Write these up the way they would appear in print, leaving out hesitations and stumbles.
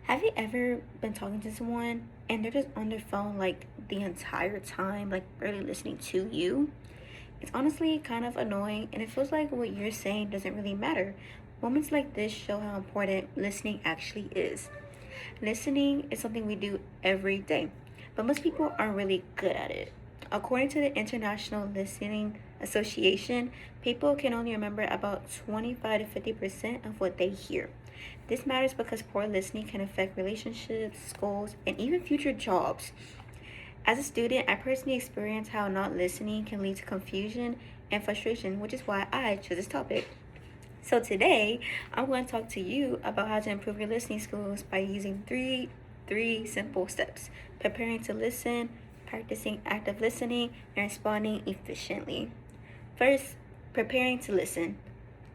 Have you ever been talking to someone and they're just on their phone like the entire time, like barely listening to you? It's honestly kind of annoying and it feels like what you're saying doesn't really matter. Moments like this show how important listening actually is. Listening is something we do every day, but most people aren't really good at it. According to the International Listening Association, people can only remember about 25 to 50% of what they hear. This matters because poor listening can affect relationships, schools, and even future jobs. As a student, I personally experienced how not listening can lead to confusion and frustration, which is why I chose this topic. So today, I'm going to talk to you about how to improve your listening skills by using three simple steps: preparing to listen, practicing active listening, and responding efficiently. First, preparing to listen.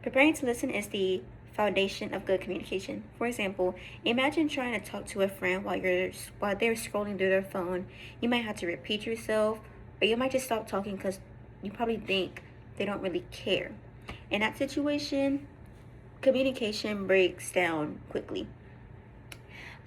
Preparing to listen is the foundation of good communication. For example, imagine trying to talk to a friend while they're scrolling through their phone. You might have to repeat yourself, or you might just stop talking because you probably think they don't really care. In that situation, communication breaks down quickly.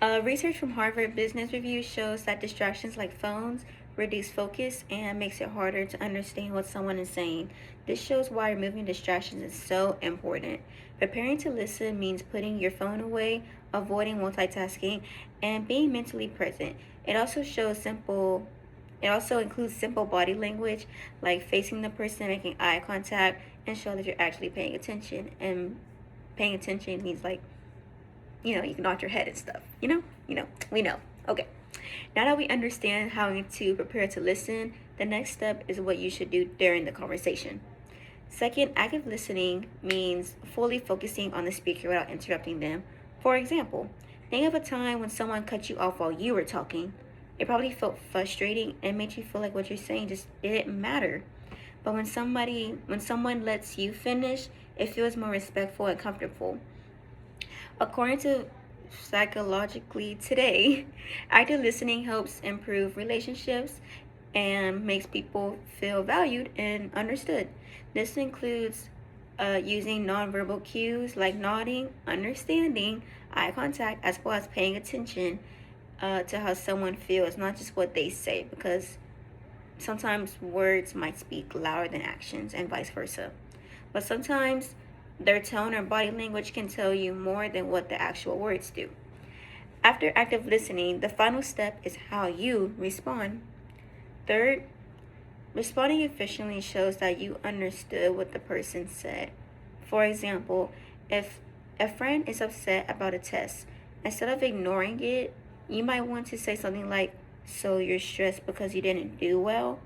Research from Harvard Business Review shows that distractions like phones reduce focus and makes it harder to understand what someone is saying. This shows why removing distractions is so important. Preparing to listen means putting your phone away, avoiding multitasking, and being mentally present. It also shows simple it also includes simple body language like facing the person, making eye contact, and show that you're actually paying attention. And paying attention means like you can nod your head and stuff. We know. Okay. Now that we understand how to prepare to listen, the next step is what you should do during the conversation. Second, active listening means fully focusing on the speaker without interrupting them. For example, think of a time when someone cut you off while you were talking. It probably felt frustrating and made you feel like what you're saying just didn't matter. But when someone lets you finish, it feels more respectful and comfortable. According to Psychologically Today, active listening helps improve relationships and makes people feel valued and understood. This includes using nonverbal cues like nodding, understanding, eye contact, as well as paying attention to how someone feels, not just what they say, because sometimes words might speak louder than actions and vice versa. But sometimes their tone or body language can tell you more than what the actual words do. After active listening, the final step is how you respond. Third, responding efficiently shows that you understood what the person said. For example, if a friend is upset about a test, instead of ignoring it, you might want to say something like, "So you're stressed because you didn't do well?"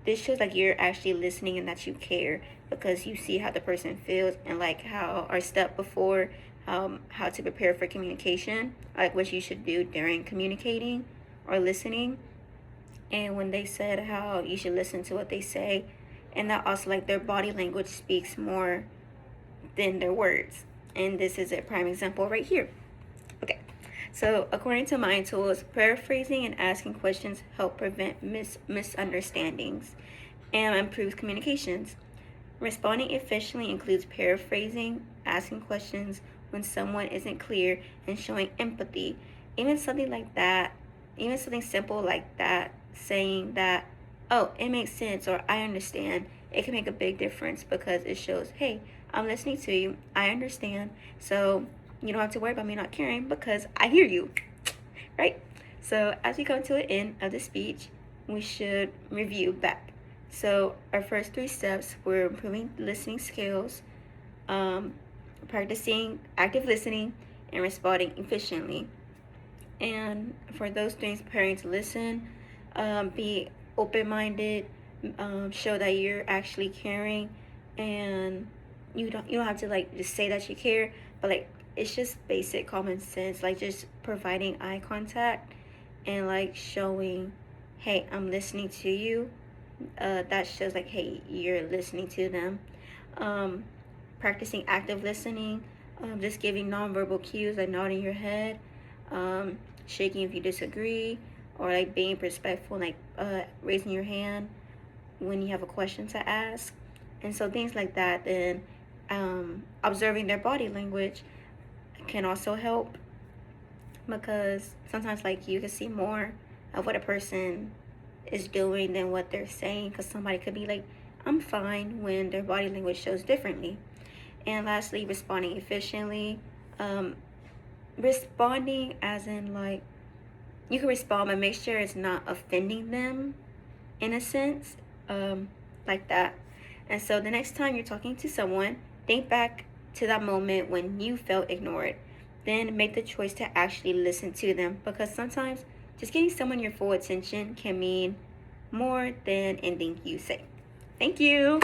This shows like you're actually listening and that you care because you see how the person feels, and like how our step before, how to prepare for communication, like what you should do during communicating or listening. And when they said how you should listen to what they say, and that also like their body language speaks more than their words. And this is a prime example right here. Okay. So, according to Mind Tools, paraphrasing and asking questions help prevent misunderstandings and improves communications. Responding efficiently includes paraphrasing, asking questions when someone isn't clear, and showing empathy. Even something like that, even something simple like that, saying that, "Oh, it makes sense," or "I understand," it can make a big difference because it shows, "Hey, I'm listening to you, I understand, so you don't have to worry about me not caring because I hear you," right? So, as we come to an end of the speech, we should review back. So, our first three steps were improving listening skills, um, practicing active listening, and responding efficiently. And for those things, preparing to listen, be open minded, show that you're actually caring, and you don't have to like just say that you care, but like it's just basic common sense, like just providing eye contact and like showing, "Hey, I'm listening to you." That shows like, hey, you're listening to them. Um, Practicing active listening, just giving nonverbal cues like nodding your head, um, shaking if you disagree, or like being respectful, like raising your hand when you have a question to ask. And so things like that. Then observing their body language can also help. because sometimes like you can see more of what a person is doing than what they're saying, because somebody could be like, I'm fine, when their body language shows differently. And lastly, responding efficiently. um, Responding as in like, you can respond but make sure it's not offending them, in a sense, like that. And so the next time you're talking to someone, think back to that moment when you felt ignored. Then make the choice to actually listen to them, because sometimes just getting someone your full attention can mean more than anything you say. Thank you.